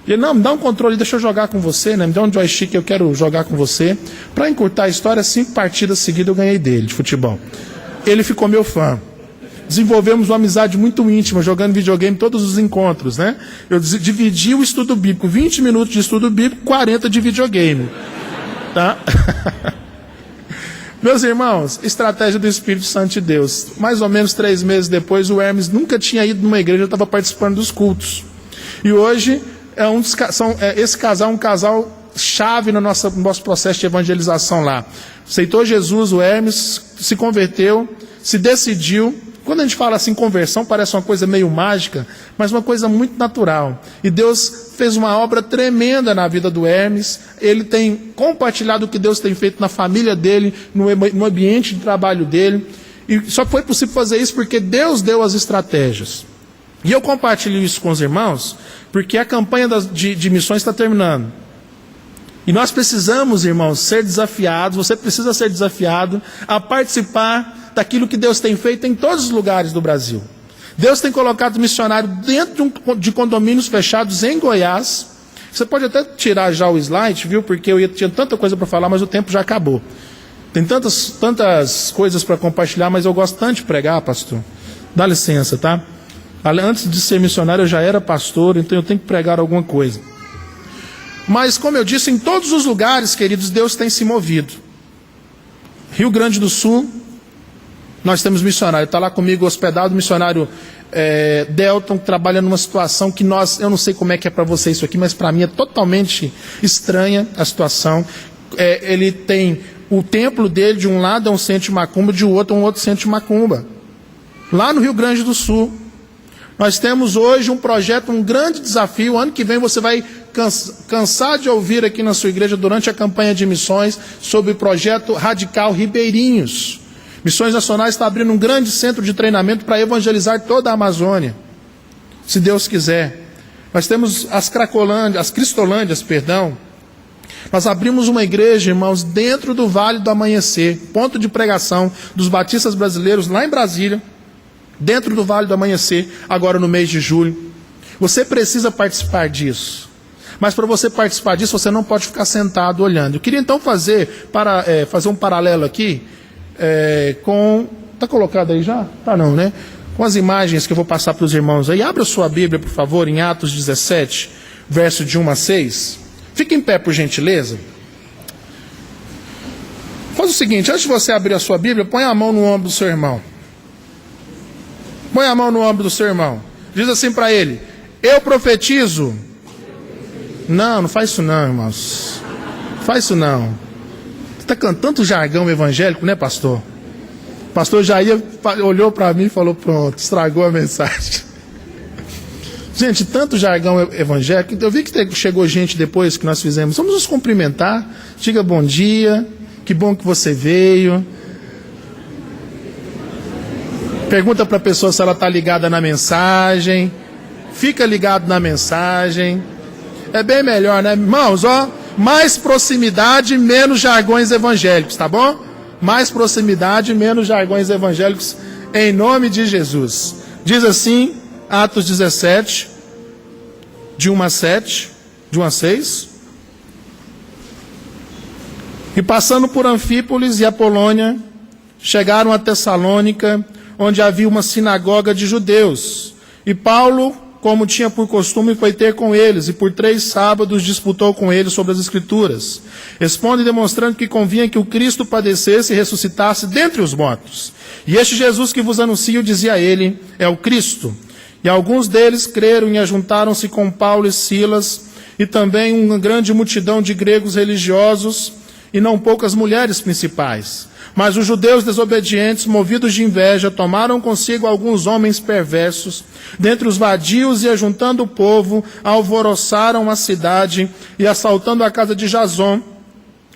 Ele, não, me dá um controle, deixa eu jogar com você, né? Me dá um joystick, eu quero jogar com você. Para encurtar a história, 5 partidas seguidas eu ganhei dele, de futebol. Ele ficou meu fã. Desenvolvemos uma amizade muito íntima, jogando videogame todos os encontros, né? Eu dividi o estudo bíblico, 20 minutos de estudo bíblico, 40 de videogame. Tá? Meus irmãos, estratégia do Espírito Santo de Deus. Mais ou menos 3 meses depois, o Hermes nunca tinha ido numa igreja, estava participando dos cultos. E hoje, esse casal é um casal chave no nosso processo de evangelização lá. Aceitou Jesus, o Hermes, se converteu, se decidiu. Quando a gente fala assim, conversão, parece uma coisa meio mágica, mas uma coisa muito natural. E Deus fez uma obra tremenda na vida do Hermes. Ele tem compartilhado o que Deus tem feito na família dele, no ambiente de trabalho dele. E só foi possível fazer isso porque Deus deu as estratégias. E eu compartilho isso com os irmãos, porque a campanha de missões está terminando. E nós precisamos, irmãos, ser desafiados, você precisa ser desafiado a participar daquilo que Deus tem feito em todos os lugares do Brasil. Deus tem colocado missionário dentro de condomínios fechados em Goiás. Você pode até tirar já o slide, viu? Porque eu tinha tanta coisa para falar, mas o tempo já acabou. Tem tantas coisas para compartilhar, mas eu gosto tanto de pregar, pastor. Dá licença, tá? Antes de ser missionário eu já era pastor, então eu tenho que pregar alguma coisa. Mas como eu disse, em todos os lugares, queridos, Deus tem se movido. Rio Grande do Sul, nós temos missionário, está lá comigo hospedado, o missionário Delton, que trabalha numa situação que eu não sei como é que é para você isso aqui, mas para mim é totalmente estranha a situação. Ele tem o templo dele, de um lado é um centro de macumba, de outro é um outro centro de macumba. Lá no Rio Grande do Sul. Nós temos hoje um projeto, um grande desafio. Ano que vem você vai cansar de ouvir aqui na sua igreja, durante a campanha de missões, sobre o projeto Radical Ribeirinhos. Missões Nacionais está abrindo um grande centro de treinamento para evangelizar toda a Amazônia, se Deus quiser. Nós temos as Cristolândias, Nós abrimos uma igreja, irmãos, dentro do Vale do Amanhecer, ponto de pregação dos batistas brasileiros, lá em Brasília, dentro do Vale do Amanhecer, agora no mês de julho. Você precisa participar disso. Mas para você participar disso, você não pode ficar sentado olhando. Eu queria então fazer um paralelo aqui com... Está colocado aí já? Tá não, né? Com as imagens que eu vou passar para os irmãos aí. Abra sua Bíblia, por favor, em Atos 17, verso de 1 a 6. Fique em pé, por gentileza. Faz o seguinte, antes de você abrir a sua Bíblia, põe a mão no ombro do seu irmão. Põe a mão no ombro do seu irmão. Diz assim para ele: eu profetizo. Não faz isso não, irmãos. Não faz isso não. Você está cantando tanto jargão evangélico, né, pastor? O pastor Jair olhou para mim e falou: pronto, estragou a mensagem. Gente, tanto jargão evangélico. Eu vi que chegou gente depois que nós fizemos. Vamos nos cumprimentar. Diga bom dia. Que bom que você veio. Pergunta para a pessoa se ela está ligada na mensagem. Fica ligado na mensagem. É bem melhor, né? Irmãos, mais proximidade, menos jargões evangélicos, tá bom? Mais proximidade, menos jargões evangélicos, em nome de Jesus. Diz assim, Atos 17, de 1 a 7, de 1 a 6. E passando por Anfípolis e Apolônia, chegaram a Tessalônica, onde havia uma sinagoga de judeus. E Paulo, como tinha por costume, foi ter com eles, e por 3 sábados disputou com eles sobre as Escrituras, expondo e demonstrando que convinha que o Cristo padecesse e ressuscitasse dentre os mortos. E este Jesus que vos anuncio, dizia ele, é o Cristo. E alguns deles creram e ajuntaram-se com Paulo e Silas, e também uma grande multidão de gregos religiosos, e não poucas mulheres principais. Mas os judeus desobedientes, movidos de inveja, tomaram consigo alguns homens perversos, dentre os vadios, e ajuntando o povo, alvoroçaram a cidade, e assaltando a casa de Jasón,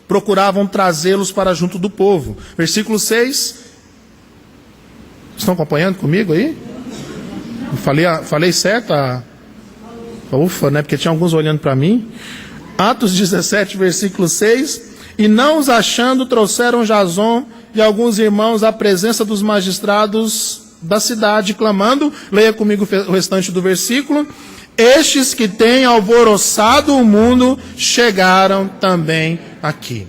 procuravam trazê-los para junto do povo. Versículo 6. Estão acompanhando comigo aí? Falei certo? Ufa, né? Porque tinha alguns olhando para mim. Atos 17, versículo 6. E não os achando, trouxeram Jasón e alguns irmãos à presença dos magistrados da cidade, clamando, leia comigo o restante do versículo: estes que têm alvoroçado o mundo chegaram também aqui.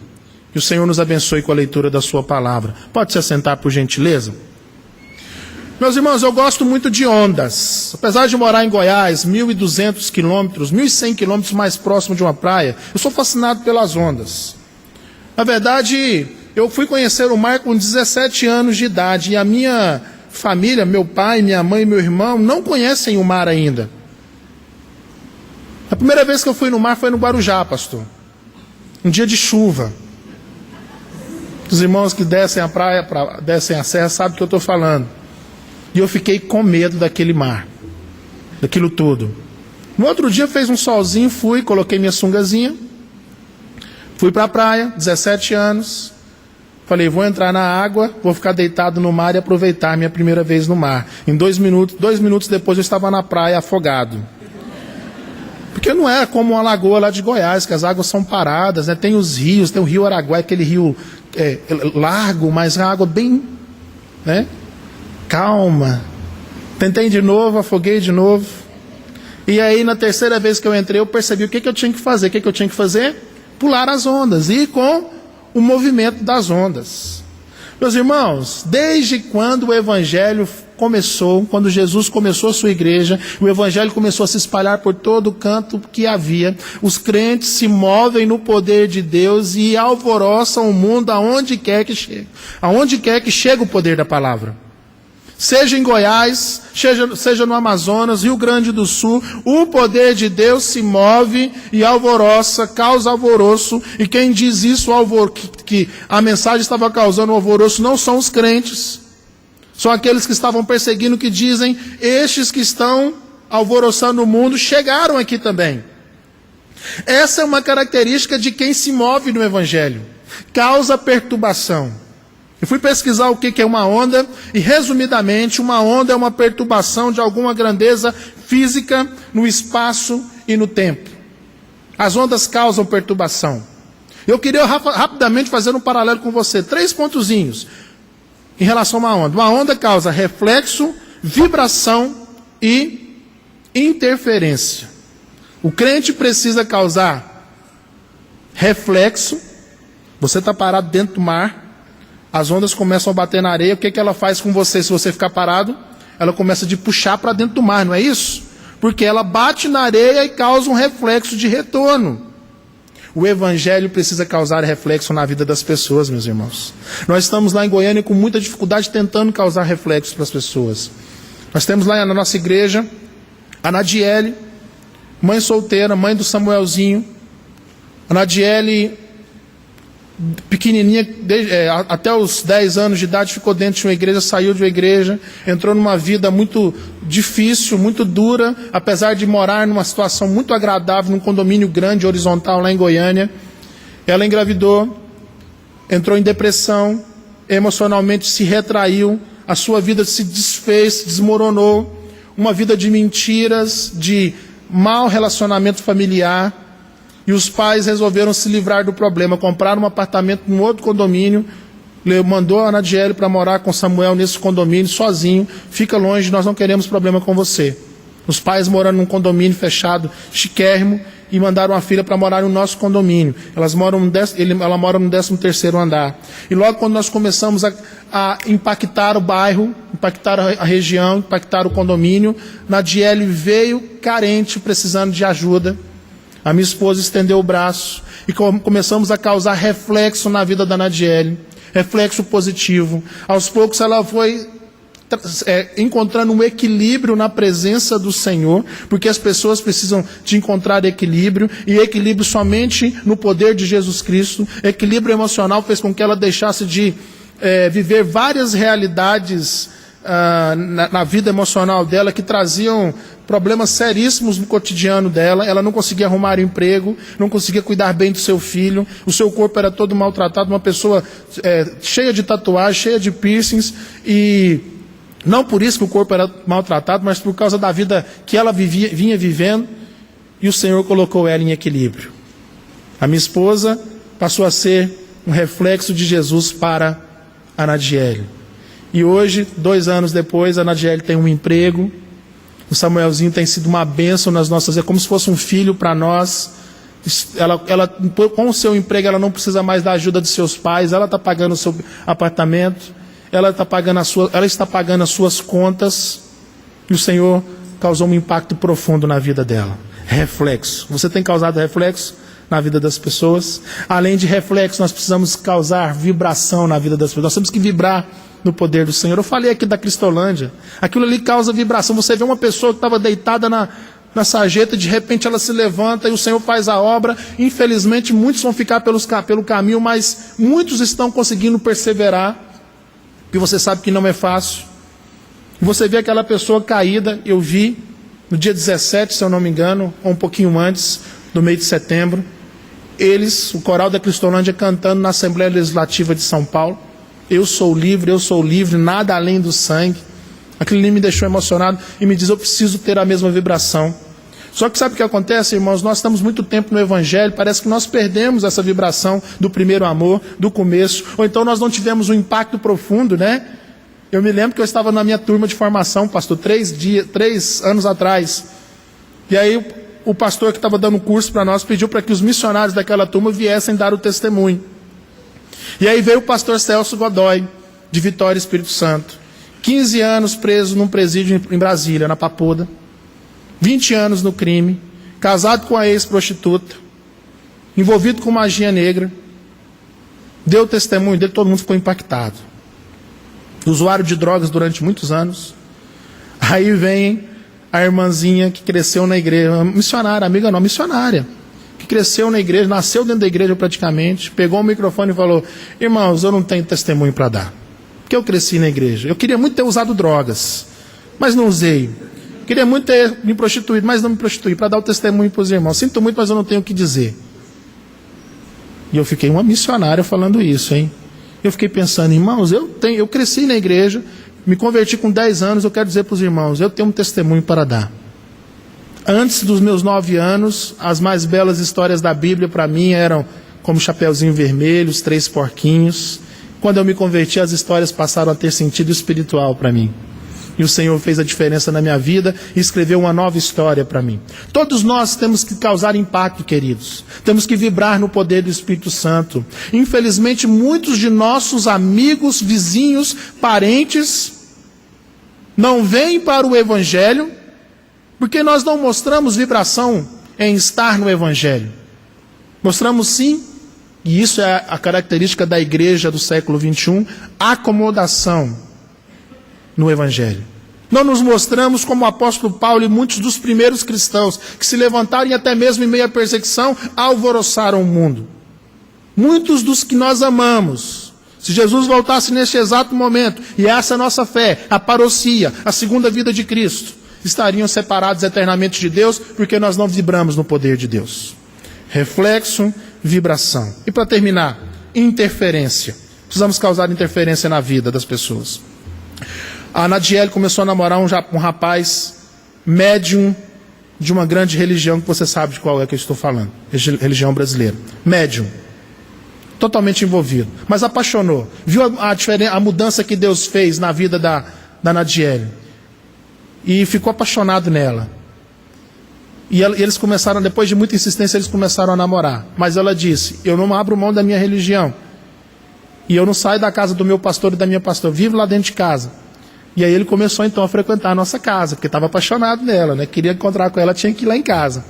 Que o Senhor nos abençoe com a leitura da sua palavra. Pode se assentar, por gentileza? Meus irmãos, eu gosto muito de ondas. Apesar de morar em Goiás, 1.200 quilômetros, 1.100 quilômetros mais próximo de uma praia, eu sou fascinado pelas ondas. Na verdade, eu fui conhecer o mar com 17 anos de idade, e a minha família, meu pai, minha mãe e meu irmão, não conhecem o mar ainda. A primeira vez que eu fui no mar foi no Guarujá, pastor. Um dia de chuva. Os irmãos que descem a praia, descem a serra, sabem o que eu estou falando. E eu fiquei com medo daquele mar, daquilo tudo. No outro dia fez um solzinho, fui, coloquei minha sungazinha, fui para a praia, 17 anos, falei, vou entrar na água, vou ficar deitado no mar e aproveitar a minha primeira vez no mar. Em 2 minutos depois eu estava na praia afogado. Porque não é como uma lagoa lá de Goiás, que as águas são paradas, né? Tem os rios, tem o rio Araguaia, aquele rio largo, mas a água bem, né? Calma. Tentei de novo, afoguei de novo. E aí na terceira vez que eu entrei, eu percebi o que eu tinha que fazer. O que eu tinha que fazer? Pular as ondas, ir com o movimento das ondas. Meus irmãos, desde quando o Evangelho começou, quando Jesus começou a sua igreja, o Evangelho começou a se espalhar por todo canto que havia, os crentes se movem no poder de Deus e alvoroçam o mundo aonde quer que chegue. Aonde quer que chegue o poder da palavra. Seja em Goiás, seja no Amazonas, Rio Grande do Sul, o poder de Deus se move e alvoroça, causa alvoroço. E quem diz isso, que a mensagem estava causando alvoroço, não são os crentes. São aqueles que estavam perseguindo, que dizem, estes que estão alvoroçando o mundo, chegaram aqui também. Essa é uma característica de quem se move no Evangelho. Causa perturbação. Eu fui pesquisar o que é uma onda, e resumidamente, uma onda é uma perturbação de alguma grandeza física no espaço e no tempo. As ondas causam perturbação. Eu queria rapidamente fazer um paralelo com você. 3 pontozinhos em relação a uma onda. Uma onda causa reflexo, vibração e interferência. O crente precisa causar reflexo. Você está parado dentro do mar. As ondas começam a bater na areia. O que ela faz com você se você ficar parado? Ela começa a te puxar para dentro do mar, não é isso? Porque ela bate na areia e causa um reflexo de retorno. O Evangelho precisa causar reflexo na vida das pessoas, meus irmãos. Nós estamos lá em Goiânia com muita dificuldade tentando causar reflexos para as pessoas. Nós temos lá na nossa igreja a Nadiele, mãe solteira, mãe do Samuelzinho. A Nadiele, pequenininha, até os 10 anos de idade, ficou dentro de uma igreja, saiu de uma igreja, entrou numa vida muito difícil, muito dura, apesar de morar numa situação muito agradável, num condomínio grande, horizontal, lá em Goiânia. Ela engravidou, entrou em depressão, emocionalmente se retraiu, a sua vida se desfez, se desmoronou, uma vida de mentiras, de mau relacionamento familiar. E os pais resolveram se livrar do problema, compraram um apartamento num outro condomínio, mandou a Nadiele para morar com Samuel nesse condomínio, sozinho, fica longe, nós não queremos problema com você. Os pais morando num condomínio fechado, chiquérrimo, e mandaram a filha para morar no nosso condomínio. Ela mora no 13º andar. E logo quando nós começamos a impactar o bairro, impactar a região, impactar o condomínio, Nadiele veio carente, precisando de ajuda. A minha esposa estendeu o braço e começamos a causar reflexo na vida da Nadiele, reflexo positivo. Aos poucos ela foi encontrando um equilíbrio na presença do Senhor, porque as pessoas precisam de encontrar equilíbrio, e equilíbrio somente no poder de Jesus Cristo. Equilíbrio emocional fez com que ela deixasse de viver várias realidades na vida emocional dela, que traziam problemas seríssimos no cotidiano dela. Ela não conseguia arrumar emprego, não conseguia cuidar bem do seu filho, o seu corpo era todo maltratado, uma pessoa cheia de tatuagens, cheia de piercings, e não por isso que o corpo era maltratado, mas por causa da vida que ela vinha vivendo, e o Senhor colocou ela em equilíbrio. A minha esposa passou a ser um reflexo de Jesus para a Nadiele. E hoje, 2 anos depois, a Nadiele tem um emprego. O Samuelzinho tem sido uma bênção nas nossas vidas, como se fosse um filho para nós. Ela, com o seu emprego, ela não precisa mais da ajuda de seus pais. Ela está pagando o seu apartamento. Ela está pagando as suas contas. E o Senhor causou um impacto profundo na vida dela. Reflexo. Você tem causado reflexo na vida das pessoas? Além de reflexo, nós precisamos causar vibração na vida das pessoas. Nós temos que vibrar no poder do Senhor. Eu falei aqui da Cristolândia. Aquilo ali causa vibração. Você vê uma pessoa que estava deitada na sarjeta, de repente ela se levanta e o Senhor faz a obra. Infelizmente, muitos vão ficar pelo caminho, mas muitos estão conseguindo perseverar, porque você sabe que não é fácil. E você vê aquela pessoa caída. Eu vi no dia 17, se eu não me engano, ou um pouquinho antes, do mês de setembro, o coral da Cristolândia cantando na Assembleia Legislativa de São Paulo. Eu sou livre, nada além do sangue. Aquilo ali me deixou emocionado e me diz, eu preciso ter a mesma vibração. Só que sabe o que acontece, irmãos? Nós estamos muito tempo no Evangelho, parece que nós perdemos essa vibração do primeiro amor, do começo, ou então nós não tivemos um impacto profundo, né? Eu me lembro que eu estava na minha turma de formação, pastor, 3 anos atrás, e aí o pastor que estava dando curso para nós pediu para que os missionários daquela turma viessem dar o testemunho. E aí veio o pastor Celso Godoy, de Vitória, Espírito Santo. 15 anos preso num presídio em Brasília, na Papuda. 20 anos no crime. Casado com a ex-prostituta. Envolvido com magia negra. Deu testemunho dele, todo mundo ficou impactado. Usuário de drogas durante muitos anos. Aí vem a irmãzinha que cresceu na igreja, missionária, amiga não, missionária, que cresceu na igreja, nasceu dentro da igreja praticamente, pegou o microfone e falou: irmãos, eu não tenho testemunho para dar, porque eu cresci na igreja. Eu queria muito ter usado drogas, mas não usei. Queria muito ter me prostituído, mas não me prostituí, para dar o testemunho para os irmãos. Sinto muito, mas eu não tenho o que dizer. E eu fiquei uma missionária falando isso, hein? Eu fiquei pensando, irmãos, eu cresci na igreja, me converti com 10 anos, eu quero dizer para os irmãos, eu tenho um testemunho para dar. Antes dos meus 9 anos, as mais belas histórias da Bíblia para mim eram como Chapeuzinho Vermelho, Os 3 Porquinhos. Quando eu me converti, as histórias passaram a ter sentido espiritual para mim. E o Senhor fez a diferença na minha vida e escreveu uma nova história para mim. Todos nós temos que causar impacto, queridos. Temos que vibrar no poder do Espírito Santo. Infelizmente, muitos de nossos amigos, vizinhos, parentes não vêm para o Evangelho porque nós não mostramos vibração em estar no Evangelho. Mostramos sim, e isso é a característica da igreja do século XXI, acomodação no Evangelho. Não nos mostramos como o apóstolo Paulo e muitos dos primeiros cristãos que se levantaram e até mesmo em meio à perseguição alvoroçaram o mundo. Muitos dos que nós amamos, se Jesus voltasse neste exato momento, e essa é a nossa fé, a parousia, a segunda vida de Cristo, estariam separados eternamente de Deus porque nós não vibramos no poder de Deus. Reflexo, vibração. E para terminar, interferência. Precisamos causar interferência na vida das pessoas. A Nadiele começou a namorar um rapaz médium de uma grande religião, que você sabe de qual é que eu estou falando, religião brasileira. Médium. Totalmente envolvido. Mas apaixonou. Viu a mudança que Deus fez na vida da Nadiele. E ficou apaixonado nela. E eles começaram, depois de muita insistência, eles começaram a namorar. Mas ela disse: eu não abro mão da minha religião. E eu não saio da casa do meu pastor e da minha pastora. Eu vivo lá dentro de casa. E aí ele começou então a frequentar a nossa casa, porque estava apaixonado nela, né? Queria encontrar com ela, tinha que ir lá em casa.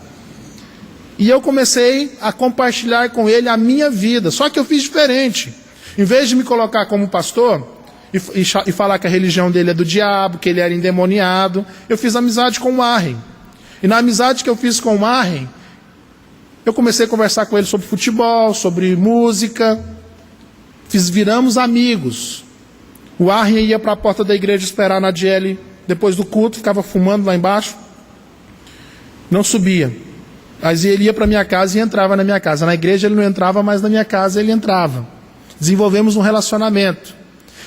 E eu comecei a compartilhar com ele a minha vida. Só que eu fiz diferente. Em vez de me colocar como pastor e falar que a religião dele é do diabo, que ele era endemoniado, eu fiz amizade com o Warren. E na amizade que eu fiz com o Warren, eu comecei a conversar com ele sobre futebol, sobre música. Viramos amigos. O Warren ia para a porta da igreja esperar a Nadiele depois do culto, ficava fumando lá embaixo. Não subia. Mas ele ia para a minha casa e entrava na minha casa. Na igreja ele não entrava, mas na minha casa ele entrava. Desenvolvemos um relacionamento.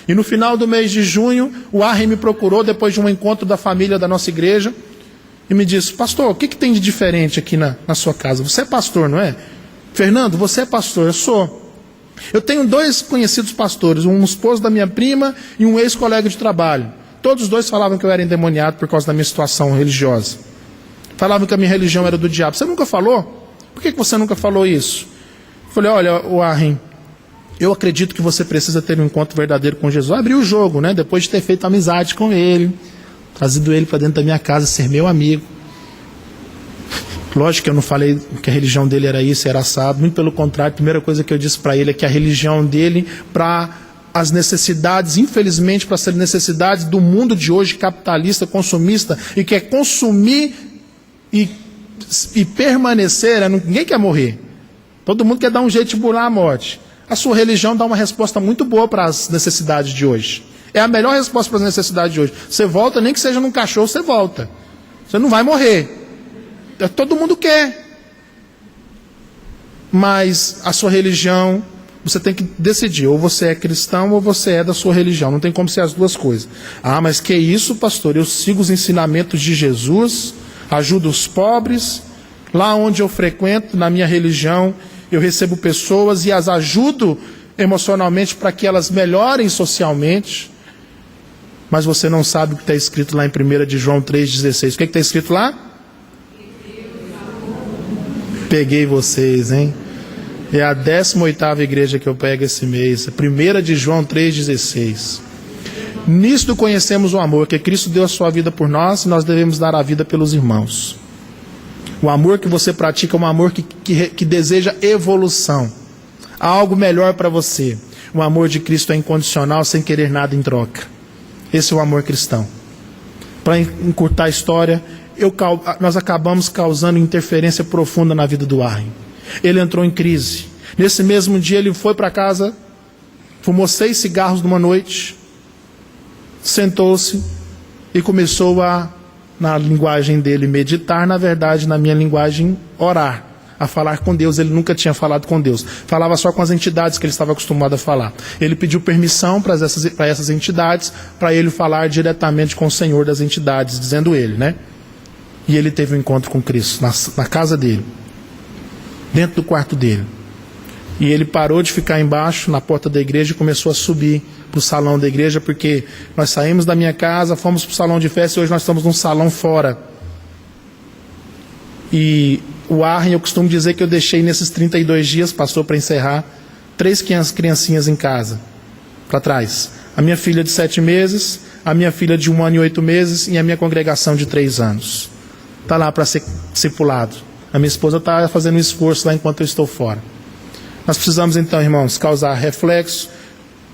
E no final do mês de junho, o Warren me procurou depois de um encontro da família da nossa igreja e me disse: pastor, o que tem de diferente aqui na sua casa? Você é pastor, não é? Fernando, você é pastor? Eu sou. Eu tenho 2 conhecidos pastores, um esposo da minha prima e um ex-colega de trabalho. Todos os 2 falavam que eu era endemoniado por causa da minha situação religiosa. Falavam que a minha religião era do diabo. Você nunca falou? Por que você nunca falou isso? Eu falei: olha, Warren, eu acredito que você precisa ter um encontro verdadeiro com Jesus. Abri o jogo, né? Depois de ter feito amizade com ele, trazido ele para dentro da minha casa, ser meu amigo. Lógico que eu não falei que a religião dele era isso, era assado. Muito pelo contrário, a primeira coisa que eu disse para ele é que a religião dele, para as necessidades, infelizmente, para as necessidades do mundo de hoje, capitalista, consumista, e quer consumir e permanecer, ninguém quer morrer. Todo mundo quer dar um jeito de burlar a morte. A sua religião dá uma resposta muito boa para as necessidades de hoje. É a melhor resposta para as necessidades de hoje. Você volta, nem que seja num cachorro, você volta. Você não vai morrer. Todo mundo quer. Mas a sua religião, você tem que decidir. Ou você é cristão ou você é da sua religião. Não tem como ser as duas coisas. Ah, mas que isso, pastor? Eu sigo os ensinamentos de Jesus, ajudo os pobres. Lá onde eu frequento, na minha religião, eu recebo pessoas e as ajudo emocionalmente para que elas melhorem socialmente. Mas você não sabe o que está escrito lá em 1 de João 3,16. O que está escrito lá? Peguei vocês, hein? É a 18ª igreja que eu pego esse mês. 1 de João 3,16. Nisto conhecemos o amor, que Cristo deu a sua vida por nós e nós devemos dar a vida pelos irmãos. O amor que você pratica é um amor que deseja evolução. Algo melhor para você. O amor de Cristo é incondicional, sem querer nada em troca. Esse é o amor cristão. Para encurtar a história, nós acabamos causando interferência profunda na vida do Warren. Ele entrou em crise. Nesse mesmo dia ele foi para casa, fumou 6 cigarros numa noite, sentou-se e começou a, na linguagem dele, meditar, na verdade, na minha linguagem, orar, a falar com Deus. Ele nunca tinha falado com Deus, falava só com as entidades que ele estava acostumado a falar. Ele pediu permissão para essas entidades, para ele falar diretamente com o Senhor das entidades, dizendo ele, né? E ele teve um encontro com Cristo, na casa dele, dentro do quarto dele. E ele parou de ficar embaixo, na porta da igreja, e começou a subir para o salão da igreja, porque nós saímos da minha casa, fomos para o salão de festa e hoje nós estamos num salão fora. E o Warren, eu costumo dizer que eu deixei nesses 32 dias, passou para encerrar, 3 criancinhas em casa, para trás. A minha filha de 7 meses, a minha filha de 1 ano e 8 meses e a minha congregação de 3 anos. Está lá para ser discipulado. A minha esposa está fazendo um esforço lá enquanto eu estou fora. Nós precisamos então, irmãos, causar reflexo,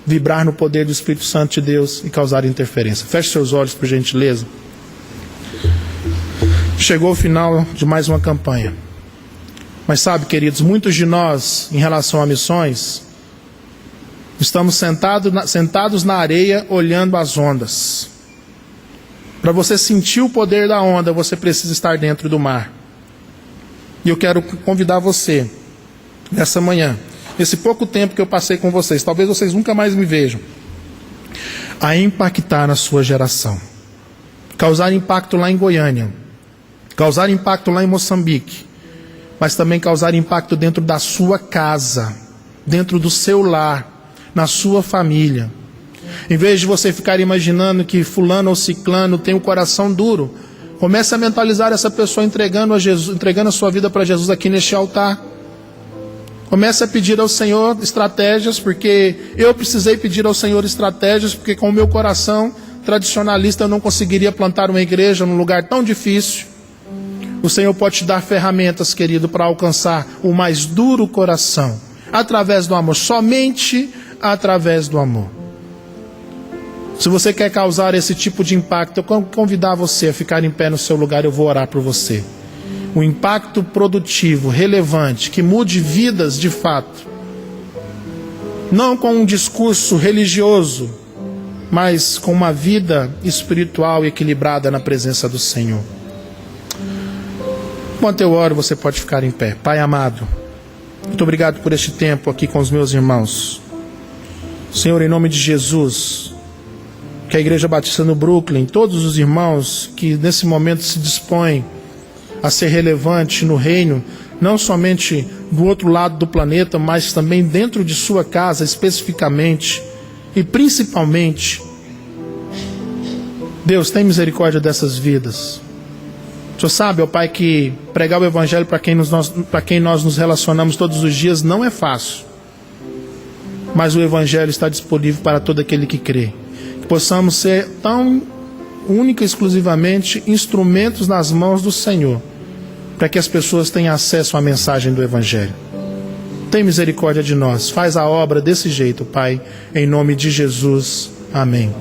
vibrar no poder do Espírito Santo de Deus e causar interferência. Feche seus olhos, por gentileza. Chegou o final de mais uma campanha. Mas sabe, queridos, muitos de nós, em relação a missões, estamos sentados na areia olhando as ondas. Para você sentir o poder da onda, você precisa estar dentro do mar. E eu quero convidar você, nessa manhã, esse pouco tempo que eu passei com vocês, talvez vocês nunca mais me vejam, a impactar na sua geração. Causar impacto lá em Goiânia, causar impacto lá em Moçambique, mas também causar impacto dentro da sua casa, dentro do seu lar, na sua família. Em vez de você ficar imaginando que fulano ou ciclano tem um coração duro, comece a mentalizar essa pessoa entregando a sua vida para Jesus aqui neste altar. Comece a pedir ao Senhor estratégias, porque eu precisei pedir ao Senhor estratégias, porque com o meu coração tradicionalista eu não conseguiria plantar uma igreja num lugar tão difícil. O Senhor pode te dar ferramentas, querido, para alcançar o mais duro coração, através do amor, somente através do amor. Se você quer causar esse tipo de impacto, eu quero convidar você a ficar em pé no seu lugar, eu vou orar por você. Um impacto produtivo, relevante, que mude vidas de fato. Não com um discurso religioso, mas com uma vida espiritual e equilibrada na presença do Senhor. Enquanto eu oro, você pode ficar em pé. Pai amado, muito obrigado por este tempo aqui com os meus irmãos. Senhor, em nome de Jesus, que a Igreja Batista no Brooklyn, todos os irmãos que nesse momento se dispõem a ser relevante no reino, não somente do outro lado do planeta, mas também dentro de sua casa especificamente, e principalmente, Deus, tem misericórdia dessas vidas. O Senhor sabe, ó Pai, que pregar o Evangelho para quem nós nos relacionamos todos os dias não é fácil, mas o Evangelho está disponível para todo aquele que crê. Que possamos ser tão única e exclusivamente instrumentos nas mãos do Senhor, para que as pessoas tenham acesso à mensagem do Evangelho. Tem misericórdia de nós, faz a obra desse jeito, Pai, em nome de Jesus, amém.